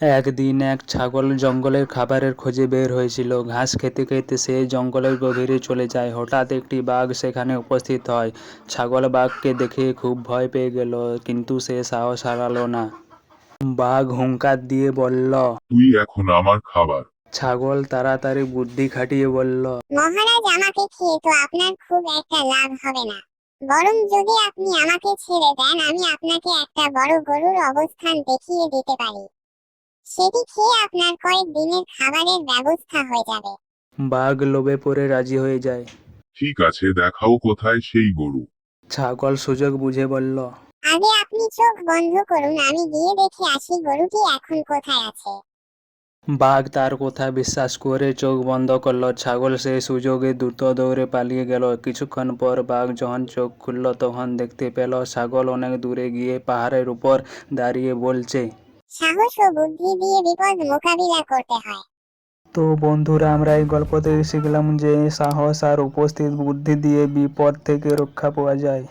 একদিন এক ছাগল জঙ্গলের খাবারের খোঁজে বের হয়েছিল। ঘাস খেতে খেতে সে জঙ্গলের গভীরে চলে যায়। হঠাৎ একটি বাঘ সেখানে উপস্থিত হয়। ছাগল বাঘকে দেখে খুব ভয় পেয়ে গেল, কিন্তু সে সাহস হারালো না। বাঘ হুঙ্কার দিয়ে বলল। তুই এখন আমার খাবার। ছাগল তাড়াতাড়ি বুদ্ধি খাটিয়ে বলল। মহারাজ, আমাকে খেয়ে তো আপনার খুব একটা লাভ হবে না, বরং যদি আপনি আমাকে ছেড়ে দেন আমি আপনাকে একটা বড় গরুর অবস্থান দেখিয়ে দিতে পারি। সেটি খেয়ে আপনার কয়েক দিনের খাবারের ব্যবস্থা হয়ে যাবে। বাঘ লোভে পড়ে রাজি হয়ে যায়। ঠিক আছে, দেখাও কোথায় সেই গরু। ছাগল সুযোগ বুঝে বলল। আগে আপনি চোখ বন্ধ করুন, আমি গিয়ে দেখে আসি গরুটি এখন কোথায় আছে। বাঘ তার কথা বিশ্বাস করে চোখ বন্ধ করল। ছাগল সেই সুযোগে দ্রুত দৌড়ে পালিয়ে গেল। কিছুক্ষণ পর বাঘ যখন চোখ খুলল তখন দেখতে পেল ছাগল অনেক দূরে গিয়ে পাহাড়ের উপর দাঁড়িয়ে বলছে। সাহস ও বুদ্ধি দিয়ে বিপদ মোকাবিলা করতে হয়। তো বন্ধুরা, আমরা এই গল্প থেকে শিখলাম যে সাহস আর উপস্থিত বুদ্ধি দিয়ে বিপদ থেকে রক্ষা পাওয়া যায়।